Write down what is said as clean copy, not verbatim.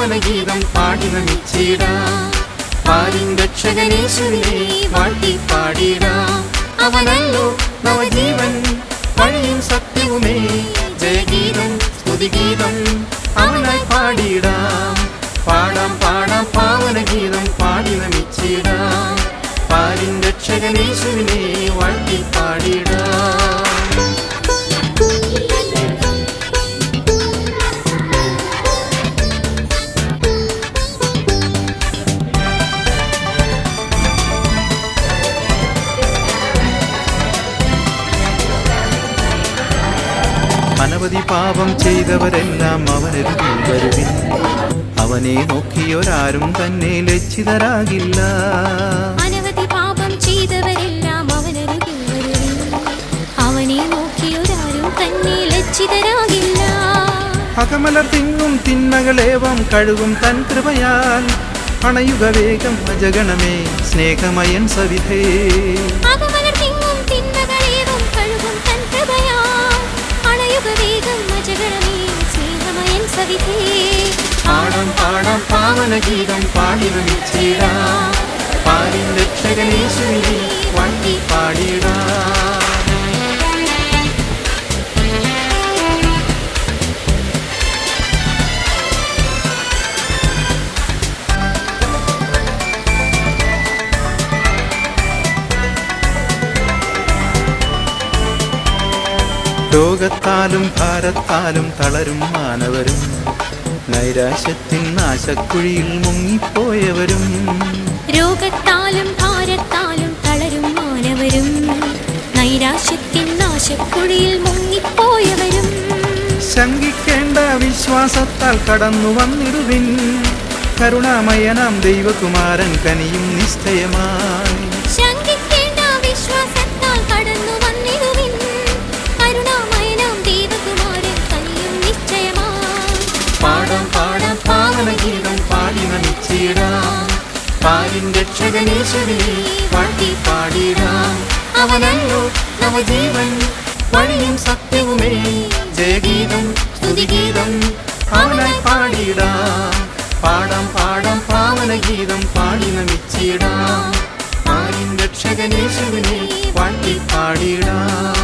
പാവനഗീതം പാടി നമിച്ചിടാം. പാരിൻ രക്ഷകനേശുവിനെ വാഴ്ത്തി പാടിടാം. അവനല്ലോ നവജീവൻ വഴിയും സത്യവുമേ. ജയഗീതം സ്തുതിഗീതം അവനായി പാടിടാം. പാടാം പാടാം പാവനഗീതം പാടി നമിച്ചിടാം. പാരിൻ രക്ഷകനേശുവിനെ വാഴ്ത്തി പാടിടാം. അനവധി പാപം ചെയ്തവരെല്ലാം അവനരികിൽ വരുവിൻ. അവനെ നോക്കിയൊരാരും തന്നെ ലജ്ജിതരാകില്ല. അനവധി പാപം ചെയ്തവരെല്ലാം അവനരികിൽ വരുവിൻ. അവനെ നോക്കിയൊരാരും തന്നെ ലജ്ജിതരാകില്ല. അകമലർ തിങ്ങും തിന്മകളേവം കഴുകും തൻ കൃപയാൽ. അണയുക വേഗം അജഗണമേ സ്നേഹമയൻ സവിധേ. പാടാം പാടാം പാവനഗീതം പാടി നമിച്ചിടാം. പാരിൻ രക്ഷകനേശുവിനെ വാഴ്ത്തി പാടിടാം. രോഗത്താലും ഭാരത്താലും തളരും മാനവരും നൈരാശ്യത്തിൻ നാശക്കുഴിയിൽ മുങ്ങിപ്പോയവരും. രോഗത്താലും ഭാരത്താലും തളരും മാനവരും നൈരാശ്യത്തിൻ നാശക്കുഴിയിൽ മുങ്ങിപ്പോയവരും. ശങ്കിക്കേണ്ട വിശ്വാസത്താൽ കടന്നു വന്നിടുവിൻ. കരുണാമയനാം ദൈവകുമാരൻ കനിയും നിശ്ചയമായി. പാടാം പാടാം പാവനഗീതം പാടി നമിച്ചിടാം. പാരിൻ രക്ഷകനേശുവിനെ വാഴ്ത്തി പാടിടാം. അവനല്ലോ നവജീവൻ വഴിയും സത്യവുമേ. ജയഗീതം സ്തുതിഗീതം അവനായി പാടിടാം. പാടാം പാടാം പാവനഗീതം പാടി നമിച്ചിടാം. പാരിൻ രക്ഷകനേശുവിനെ വാഴ്ത്തി പാടിടാം.